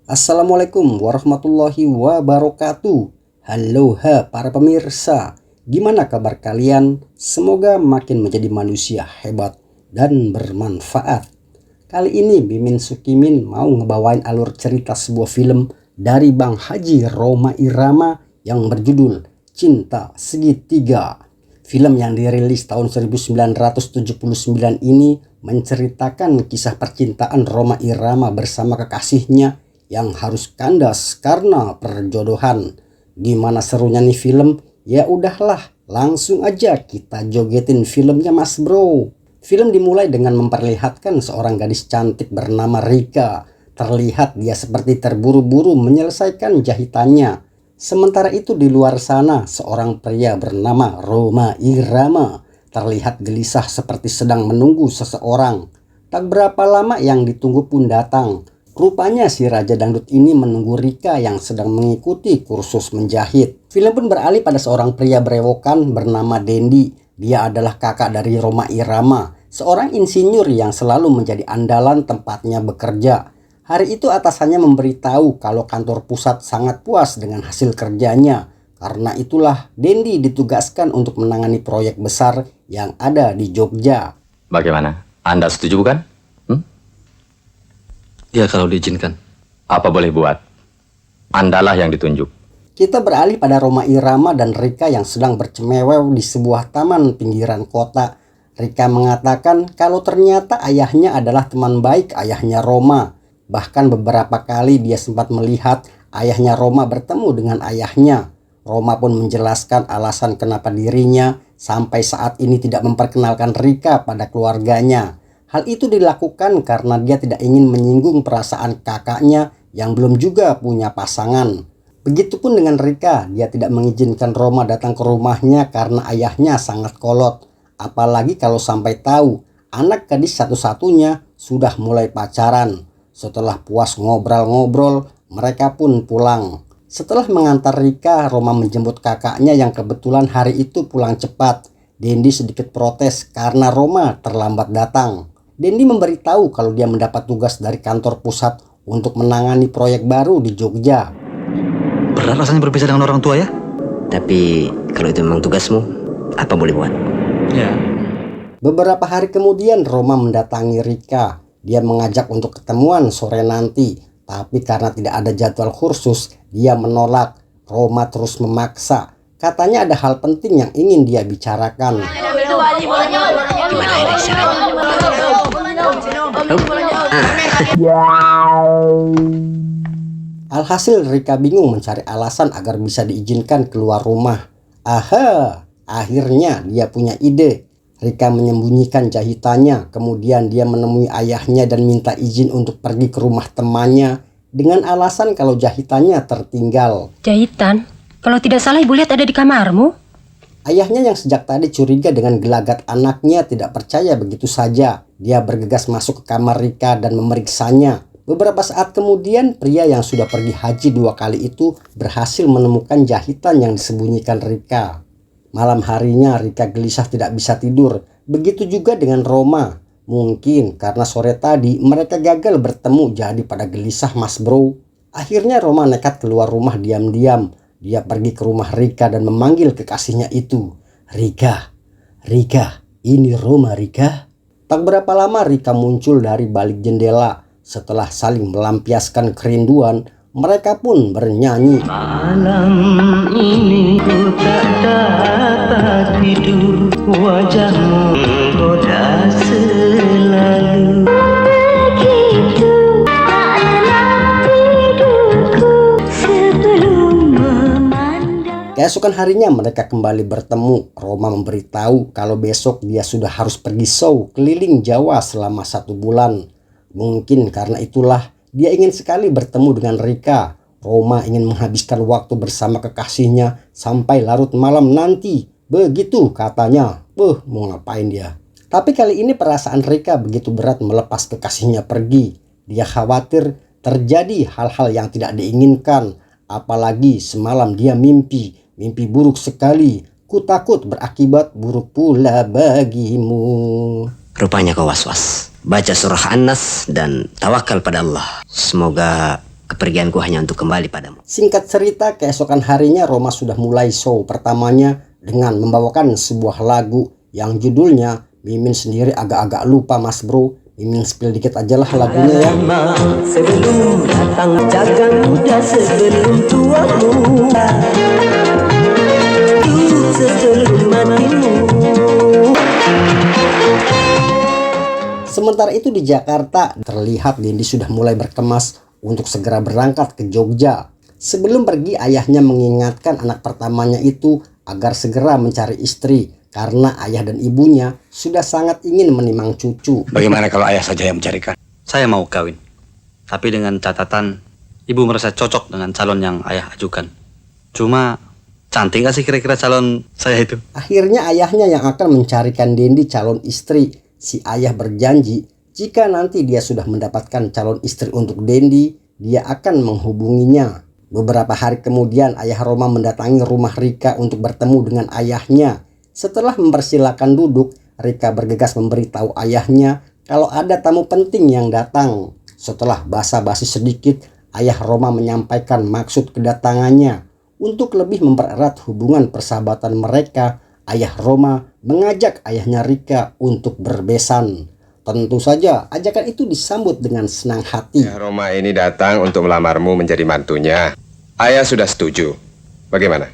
Assalamualaikum warahmatullahi wabarakatuh. Halo para pemirsa, gimana kabar kalian? Semoga makin menjadi manusia hebat dan bermanfaat. Kali ini Mimin Sukimin mau ngebawain alur cerita sebuah film dari Bang Haji Rhoma Irama yang berjudul Cinta Segitiga. Film yang dirilis tahun 1979 ini menceritakan kisah percintaan Rhoma Irama bersama kekasihnya yang harus kandas karena perjodohan. Gimana serunya nih film? Ya udahlah, langsung aja kita jogetin filmnya Mas Bro. Film dimulai dengan memperlihatkan seorang gadis cantik bernama Rika. Terlihat dia seperti terburu-buru menyelesaikan jahitannya. Sementara itu di luar sana seorang pria bernama Rhoma Irama terlihat gelisah seperti sedang menunggu seseorang. Tak berapa lama yang ditunggu pun datang. Rupanya si Raja Dangdut ini menunggu Rika yang sedang mengikuti kursus menjahit. Film pun beralih pada seorang pria berewokan bernama Dendi. Dia adalah kakak dari Rhoma Irama, seorang insinyur yang selalu menjadi andalan tempatnya bekerja. Hari itu atasannya memberitahu kalau kantor pusat sangat puas dengan hasil kerjanya. Karena itulah Dendi ditugaskan untuk menangani proyek besar yang ada di Jogja. Bagaimana? Anda setuju bukan? Ya, kalau diizinkan. Apa boleh buat? Andalah yang ditunjuk. Kita beralih pada Rhoma Irama dan Rika yang sedang bercemewew di sebuah taman pinggiran kota. Rika mengatakan kalau ternyata ayahnya adalah teman baik ayahnya Rhoma. Bahkan beberapa kali dia sempat melihat ayahnya Rhoma bertemu dengan ayahnya. Rhoma pun menjelaskan alasan kenapa dirinya sampai saat ini tidak memperkenalkan Rika pada keluarganya. Hal itu dilakukan karena dia tidak ingin menyinggung perasaan kakaknya yang belum juga punya pasangan. Begitupun dengan Rika, dia tidak mengizinkan Rhoma datang ke rumahnya karena ayahnya sangat kolot. Apalagi kalau sampai tahu anak gadis satu-satunya sudah mulai pacaran. Setelah puas ngobrol-ngobrol, mereka pun pulang. Setelah mengantar Rika, Rhoma menjemput kakaknya yang kebetulan hari itu pulang cepat. Dendi sedikit protes karena Rhoma terlambat datang. Dendi memberitahu kalau dia mendapat tugas dari kantor pusat untuk menangani proyek baru di Jogja. Berat rasanya berpisah dengan orang tua ya? Tapi kalau itu memang tugasmu, apa boleh buat? Ya. Beberapa hari kemudian Rhoma mendatangi Rika. Dia mengajak untuk ketemuan sore nanti. Tapi karena tidak ada jadwal kursus, dia menolak. Rhoma terus memaksa. Katanya ada hal penting yang ingin dia bicarakan. Gimana ini caranya? Alhasil Rika bingung mencari alasan agar bisa diizinkan keluar rumah. Akhirnya dia punya ide. Rika menyembunyikan jahitannya, kemudian dia menemui ayahnya dan minta izin untuk pergi ke rumah temannya dengan alasan kalau jahitannya tertinggal. Jahitan? Kalau tidak salah ibu lihat ada di kamarmu. Ayahnya yang sejak tadi curiga dengan gelagat anaknya tidak percaya begitu saja. Dia bergegas masuk ke kamar Rika dan memeriksanya. Beberapa saat kemudian pria yang sudah pergi haji 2 kali itu berhasil menemukan jahitan yang disembunyikan Rika. Malam harinya Rika gelisah tidak bisa tidur. Begitu juga dengan Rhoma. Mungkin karena sore tadi mereka gagal bertemu jadi pada gelisah Mas Bro. Akhirnya Rhoma nekat keluar rumah diam-diam. Dia pergi ke rumah Rika dan memanggil kekasihnya itu. Rika, ini Rhoma Rika. Tak berapa lama Rika muncul dari balik jendela. Setelah saling melampiaskan kerinduan, mereka pun bernyanyi. Malam ini ku tak dapat tidur, wajahmu menggoda selalu. Begitu tak tenang tidurku sebelum memandang. Keesokan harinya mereka kembali bertemu. Rhoma memberitahu kalau besok dia sudah harus pergi show keliling Jawa selama 1 bulan. Mungkin karena itulah dia ingin sekali bertemu dengan Rika. Rhoma ingin menghabiskan waktu bersama kekasihnya sampai larut malam nanti. Begitu katanya. Mau ngapain dia? Tapi kali ini perasaan Rika begitu berat melepas kekasihnya pergi. Dia khawatir terjadi hal-hal yang tidak diinginkan. Apalagi semalam dia mimpi buruk sekali. Ku takut berakibat buruk pula bagimu. Rupanya kau was-was. Baca surah An-Nas dan tawakal pada Allah. Semoga kepergianku hanya untuk kembali padamu. Singkat cerita, keesokan harinya Roma sudah mulai show pertamanya dengan membawakan sebuah lagu yang judulnya Mimin sendiri agak-agak lupa mas bro. Mimin spill dikit aja lah lagunya ya. Sebelum datang jaga muda, sebelum tuamu, sebelum matimu. Sementara itu di Jakarta terlihat Dendi sudah mulai berkemas untuk segera berangkat ke Jogja. Sebelum pergi, ayahnya mengingatkan anak pertamanya itu agar segera mencari istri karena ayah dan ibunya sudah sangat ingin menimang cucu. Bagaimana kalau ayah saja yang mencarikan? Saya mau kawin. Tapi dengan catatan ibu merasa cocok dengan calon yang ayah ajukan. Cuma cantik gak sih kira-kira calon saya itu? Akhirnya ayahnya yang akan mencarikan Dendi calon istri. Si ayah berjanji jika nanti dia sudah mendapatkan calon istri untuk Dendi, dia akan menghubunginya. Beberapa hari kemudian ayah Roma mendatangi rumah Rika untuk bertemu dengan ayahnya. Setelah mempersilahkan duduk, Rika bergegas memberitahu ayahnya kalau ada tamu penting yang datang. Setelah basa-basi sedikit, ayah Roma menyampaikan maksud kedatangannya. Untuk lebih mempererat hubungan persahabatan mereka, ayah Roma mengajak ayahnya Rika untuk berbesan. Tentu saja ajakan itu disambut dengan senang hati. Ya, Roma ini datang untuk melamarmu menjadi mantunya. Ayah sudah setuju. Bagaimana?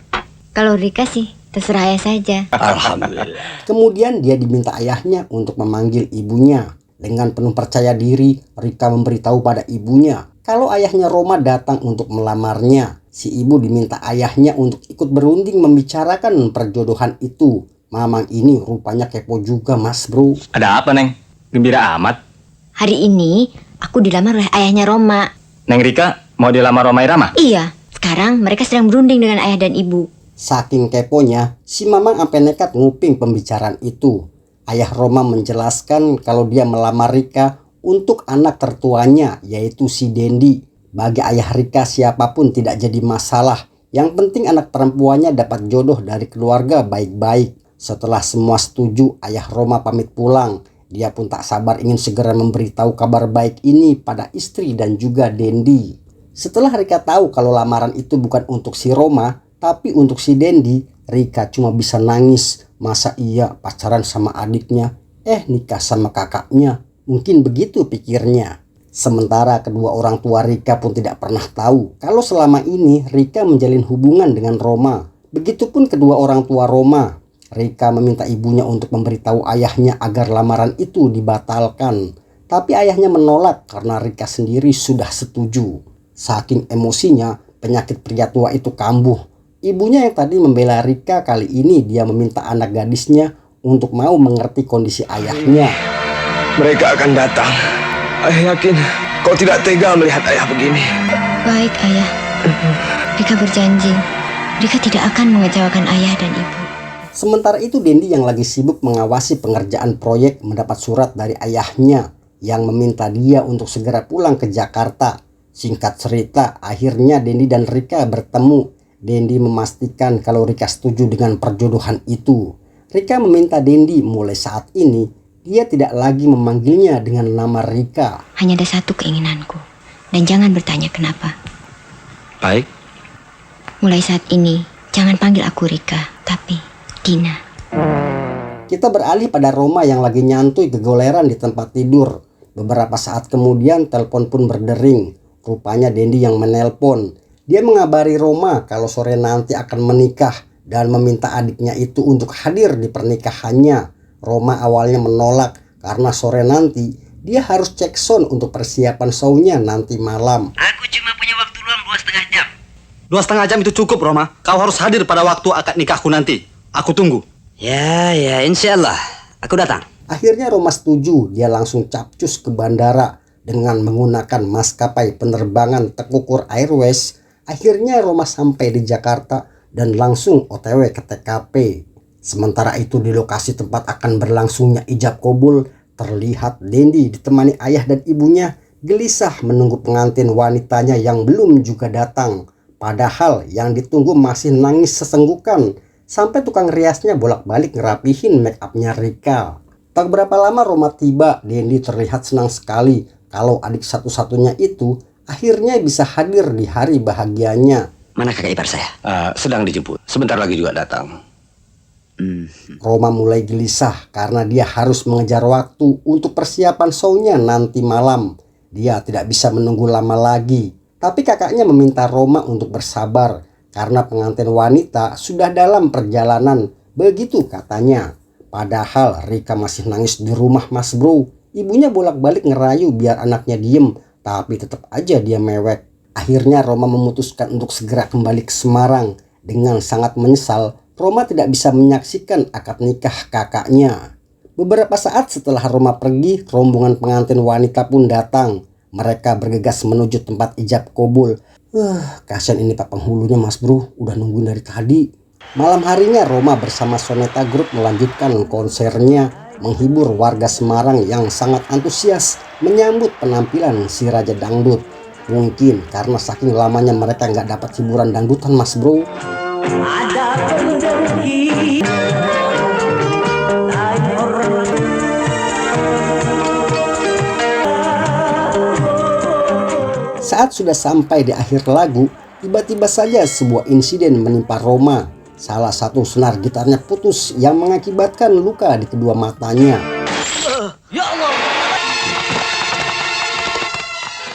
Kalau Rika sih, terserah ayah saja. Alhamdulillah. Kemudian dia diminta ayahnya untuk memanggil ibunya. Dengan penuh percaya diri, Rika memberitahu pada ibunya kalau ayahnya Roma datang untuk melamarnya. Si ibu diminta ayahnya untuk ikut berunding membicarakan perjodohan itu. Mamang ini rupanya kepo juga mas bro. Ada apa, Neng? Gembira amat. Hari ini aku dilamar oleh ayahnya Roma. Neng Rika mau dilamar Roma Irama? Iya, sekarang mereka sedang berunding dengan ayah dan ibu. Saking keponya, si Mamang sampai nekat nguping pembicaraan itu. Ayah Roma menjelaskan kalau dia melamar Rika untuk anak tertuanya, yaitu si Dendi. Bagi ayah Rika siapapun tidak jadi masalah. Yang penting anak perempuannya dapat jodoh dari keluarga baik-baik. Setelah semua setuju, ayah Roma pamit pulang. Dia pun tak sabar ingin segera memberitahu kabar baik ini pada istri dan juga Dendi. Setelah Rika tahu kalau lamaran itu bukan untuk si Roma, tapi untuk si Dendi, Rika cuma bisa nangis. Masa iya pacaran sama adiknya, nikah sama kakaknya. Mungkin begitu pikirnya. Sementara kedua orang tua Rika pun tidak pernah tahu kalau selama ini Rika menjalin hubungan dengan Roma. Begitupun kedua orang tua Roma. Rika meminta ibunya untuk memberitahu ayahnya agar lamaran itu dibatalkan. Tapi ayahnya menolak karena Rika sendiri sudah setuju. Saking emosinya, penyakit pria tua itu kambuh. Ibunya yang tadi membela Rika, kali ini dia meminta anak gadisnya untuk mau mengerti kondisi ayahnya. Mereka akan datang. Ayah yakin kau tidak tega melihat ayah begini. Baik ayah, Rika berjanji Rika tidak akan mengecewakan ayah dan ibu. Sementara itu Dendi yang lagi sibuk mengawasi pengerjaan proyek mendapat surat dari ayahnya yang meminta dia untuk segera pulang ke Jakarta. Singkat cerita, akhirnya Dendi dan Rika bertemu. Dendi memastikan kalau Rika setuju dengan perjodohan itu. Rika meminta Dendi mulai saat ini dia tidak lagi memanggilnya dengan nama Rika. Hanya ada satu keinginanku, dan jangan bertanya kenapa. Baik. Mulai saat ini, jangan panggil aku Rika, tapi Dina. Kita beralih pada Roma yang lagi nyantui kegoleran di tempat tidur. Beberapa saat kemudian telepon pun berdering. Rupanya Dendi yang menelpon. Dia mengabari Roma kalau sore nanti akan menikah dan meminta adiknya itu untuk hadir di pernikahannya. Roma awalnya menolak karena sore nanti dia harus cek sound untuk persiapan show-nya nanti malam. Aku cuma punya waktu luang 2,5 jam. 2,5 jam itu cukup, Roma. Kau harus hadir pada waktu akad nikahku nanti. Aku tunggu. Ya, insya Allah. Aku datang. Akhirnya Roma setuju. Dia langsung capcus ke bandara dengan menggunakan maskapai penerbangan Tekukur Airways. Akhirnya Roma sampai di Jakarta dan langsung OTW ke TKP. Sementara itu di lokasi tempat akan berlangsungnya ijab kabul, terlihat Dendi ditemani ayah dan ibunya gelisah menunggu pengantin wanitanya yang belum juga datang. Padahal yang ditunggu masih nangis sesenggukan sampai tukang riasnya bolak-balik ngerapihin make upnya Rika. Tak berapa lama Roma tiba, Dendi terlihat senang sekali kalau adik satu-satunya itu akhirnya bisa hadir di hari bahagianya. Mana kakak ipar saya? Sedang dijemput. Sebentar lagi juga datang. Roma mulai gelisah karena dia harus mengejar waktu untuk persiapan show-nya nanti malam. Dia tidak bisa menunggu lama lagi. Tapi kakaknya meminta Roma untuk bersabar karena pengantin wanita sudah dalam perjalanan. Begitu katanya. Padahal Rika masih nangis di rumah Mas Bro. Ibunya bolak-balik ngerayu biar anaknya diem, tapi tetap aja dia mewek. Akhirnya Roma memutuskan untuk segera kembali ke Semarang. Dengan sangat menyesal, Roma tidak bisa menyaksikan akad nikah kakaknya. Beberapa saat setelah Roma pergi, rombongan pengantin wanita pun datang. Mereka bergegas menuju tempat ijab kabul. Kasian ini pak penghulunya Mas Bro, udah nungguin dari tadi. Malam harinya Roma bersama Soneta Group melanjutkan konsernya, menghibur warga Semarang yang sangat antusias menyambut penampilan si Raja Dangdut. Mungkin karena saking lamanya mereka nggak dapat hiburan dangdutan Mas Bro. Ada pendengki lain orang. Saat sudah sampai di akhir lagu, tiba-tiba saja sebuah insiden menimpa Roma. Salah satu senar gitarnya putus yang mengakibatkan luka di kedua matanya.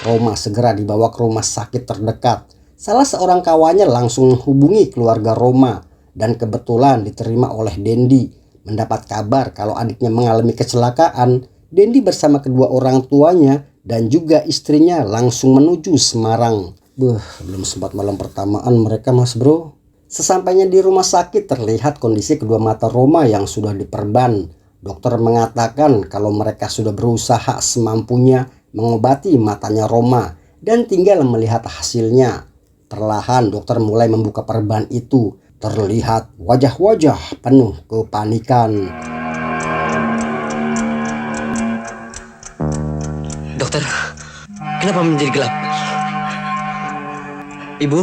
Roma segera dibawa ke rumah sakit terdekat. Salah seorang kawannya langsung menghubungi keluarga Roma dan kebetulan diterima oleh Dendi. Mendapat kabar kalau adiknya mengalami kecelakaan, Dendi bersama kedua orang tuanya dan juga istrinya langsung menuju Semarang. Belum sempat malam pertamaan mereka Mas Bro. Sesampainya di rumah sakit terlihat kondisi kedua mata Roma yang sudah diperban. Dokter mengatakan kalau mereka sudah berusaha semampunya mengobati matanya Roma dan tinggal melihat hasilnya. Perlahan dokter mulai membuka perban itu. Terlihat wajah-wajah penuh kepanikan. Dokter, kenapa menjadi gelap? Ibu,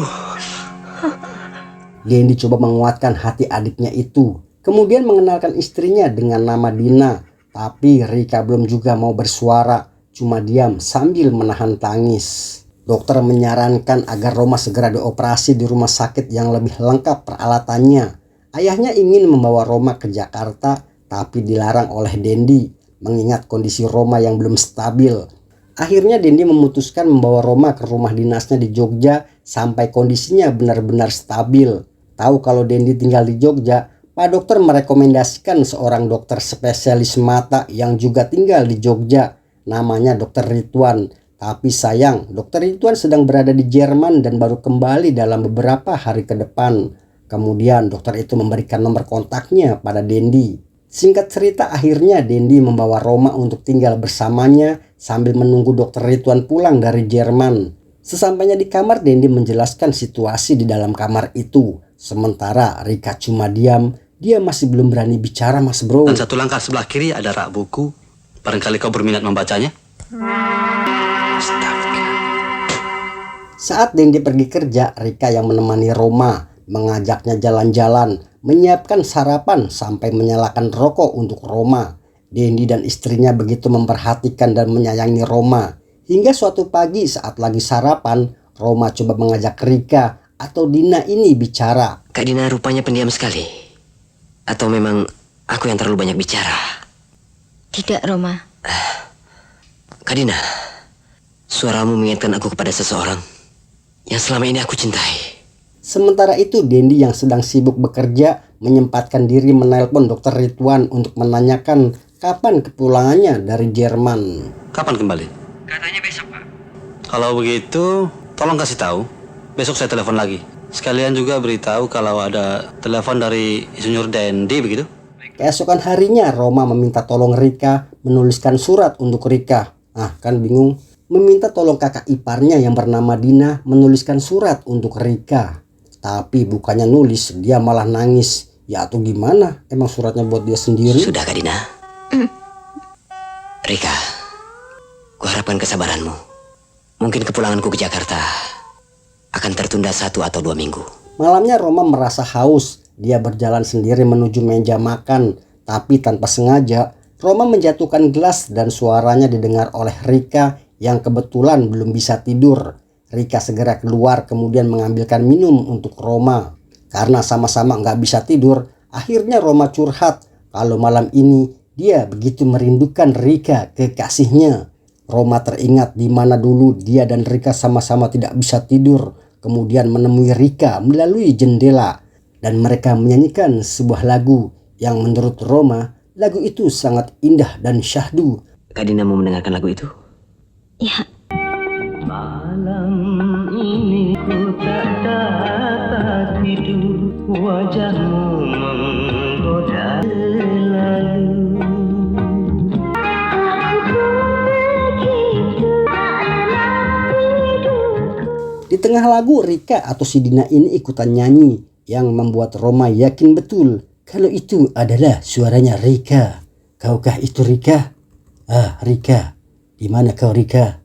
Dendi coba menguatkan hati adiknya itu. Kemudian mengenalkan istrinya dengan nama Dina. Tapi Rika belum juga mau bersuara. Cuma diam sambil menahan tangis. Dokter menyarankan agar Roma segera dioperasi di rumah sakit yang lebih lengkap peralatannya. Ayahnya ingin membawa Roma ke Jakarta, tapi dilarang oleh Dendi, mengingat kondisi Roma yang belum stabil. Akhirnya Dendi memutuskan membawa Roma ke rumah dinasnya di Jogja sampai kondisinya benar-benar stabil. Tahu kalau Dendi tinggal di Jogja, Pak Dokter merekomendasikan seorang dokter spesialis mata yang juga tinggal di Jogja. Namanya Dokter Ridwan. Tapi sayang, Dokter Ridwan sedang berada di Jerman dan baru kembali dalam beberapa hari ke depan. Kemudian dokter itu memberikan nomor kontaknya pada Dendi. Singkat cerita, akhirnya Dendi membawa Roma untuk tinggal bersamanya sambil menunggu Dokter Ridwan pulang dari Jerman. Sesampainya di kamar, Dendi menjelaskan situasi di dalam kamar itu. Sementara Rika cuma diam, dia masih belum berani bicara Mas Bro. Dan satu langkah sebelah kiri ada rak buku. Barangkali kau berminat membacanya? Saat Dendi pergi kerja, Rika yang menemani Roma, mengajaknya jalan-jalan, menyiapkan sarapan sampai menyalakan rokok untuk Roma. Dendi dan istrinya begitu memperhatikan dan menyayangi Roma. Hingga suatu pagi saat lagi sarapan, Roma coba mengajak Rika atau Dina ini bicara. Kak Dina rupanya pendiam sekali. Atau memang aku yang terlalu banyak bicara? Tidak, Roma. Kak Dina, suaramu mengingatkan aku kepada seseorang yang selama ini aku cintai. Sementara itu Dendi yang sedang sibuk bekerja menyempatkan diri menelpon Dokter Ridwan untuk menanyakan kapan kepulangannya dari Jerman. Kapan kembali? Katanya besok, Pak. Kalau begitu, tolong kasih tahu. Besok saya telepon lagi. Sekalian juga beritahu kalau ada telepon dari Insinyur Dendi begitu. Keesokan harinya Roma meminta tolong Rika menuliskan surat untuk Rika. Kan bingung. Meminta tolong kakak iparnya yang bernama Dina menuliskan surat untuk Rika. Tapi bukannya nulis, dia malah nangis. Ya atau gimana? Emang suratnya buat dia sendiri? Sudah Kak Dina. Rika, kuharapkan kesabaranmu. Mungkin kepulanganku ke Jakarta akan tertunda 1 atau 2 minggu. Malamnya Roma merasa haus. Dia berjalan sendiri menuju meja makan. Tapi tanpa sengaja, Roma menjatuhkan gelas dan suaranya didengar oleh Rika yang kebetulan belum bisa tidur. Rika segera keluar kemudian mengambilkan minum untuk Roma. Karena sama-sama nggak bisa tidur, akhirnya Roma curhat kalau malam ini dia begitu merindukan Rika, kekasihnya. Roma teringat di mana dulu dia dan Rika sama-sama tidak bisa tidur, kemudian menemui Rika melalui jendela. Dan mereka menyanyikan sebuah lagu yang menurut Roma, lagu itu sangat indah dan syahdu. Kak Dina mau mendengarkan lagu itu? Ya, Malam ini ku tak dapat tidur, wajahmu menggoda selalu. Di tengah lagu, Rika atau si Dina ini ikutan nyanyi yang membuat Roma yakin betul kalau itu adalah suaranya Rika. Kaukah itu Rika? Ah, Rika. Di mana kau, Rika?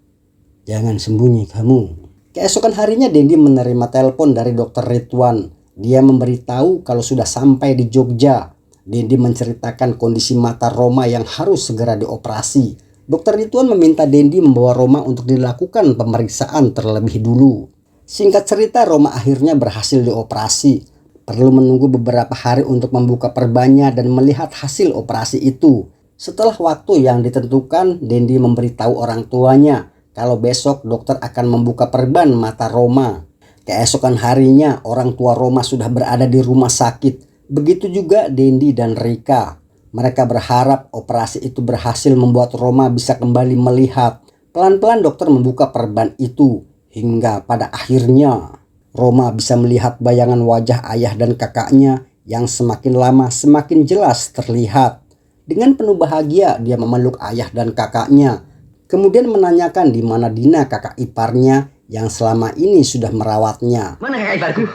Jangan sembunyi kamu. Keesokan harinya Dendi menerima telepon dari Dokter Ridwan. Dia memberitahu kalau sudah sampai di Jogja. Dendi menceritakan kondisi mata Roma yang harus segera dioperasi. Dokter Ridwan meminta Dendi membawa Roma untuk dilakukan pemeriksaan terlebih dulu. Singkat cerita, Roma akhirnya berhasil dioperasi. Perlu menunggu beberapa hari untuk membuka perbannya dan melihat hasil operasi itu. Setelah waktu yang ditentukan, Dendi memberitahu orang tuanya kalau besok dokter akan membuka perban mata Roma. Keesokan harinya, orang tua Roma sudah berada di rumah sakit. Begitu juga Dendi dan Rika. Mereka berharap operasi itu berhasil membuat Roma bisa kembali melihat. Pelan-pelan dokter membuka perban itu. Hingga pada akhirnya Roma bisa melihat bayangan wajah ayah dan kakaknya yang semakin lama semakin jelas terlihat. Dengan penuh bahagia dia memeluk ayah dan kakaknya. Kemudian menanyakan di mana Dina, kakak iparnya yang selama ini sudah merawatnya. Mana kakak iparku?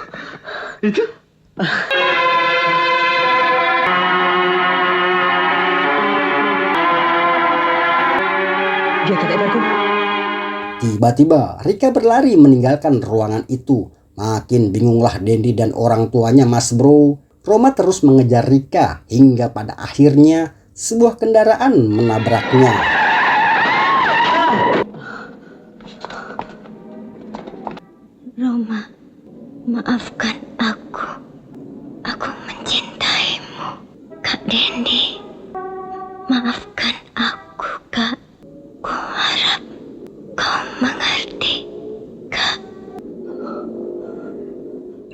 Itu? Dia kakak iparku. Tiba-tiba Rika berlari meninggalkan ruangan itu. Makin bingunglah Dendi dan orang tuanya, Mas Bro. Roma terus mengejar Rika hingga pada akhirnya sebuah kendaraan menabraknya. Roma, maafkan aku. Aku mencintaimu. Kak Dendi, maafkan aku, Kak. Ku harap kau mengerti, Kak.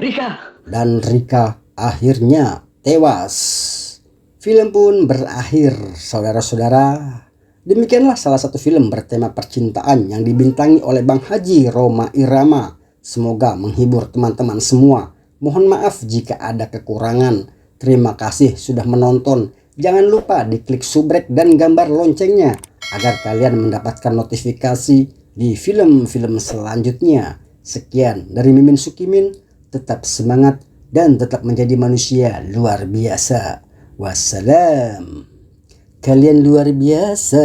Rika. Dan Rika akhirnya tewas. Film pun berakhir, saudara-saudara. Demikianlah salah satu film bertema percintaan yang dibintangi oleh Bang Haji Rhoma Irama. Semoga menghibur teman-teman semua. Mohon maaf jika ada kekurangan. Terima kasih sudah menonton. Jangan lupa diklik subrek dan gambar loncengnya agar kalian mendapatkan notifikasi di film-film selanjutnya. Sekian dari Mimin Sukimin. Tetap semangat dan tetap menjadi manusia luar biasa. Wassalam. Kalian luar biasa.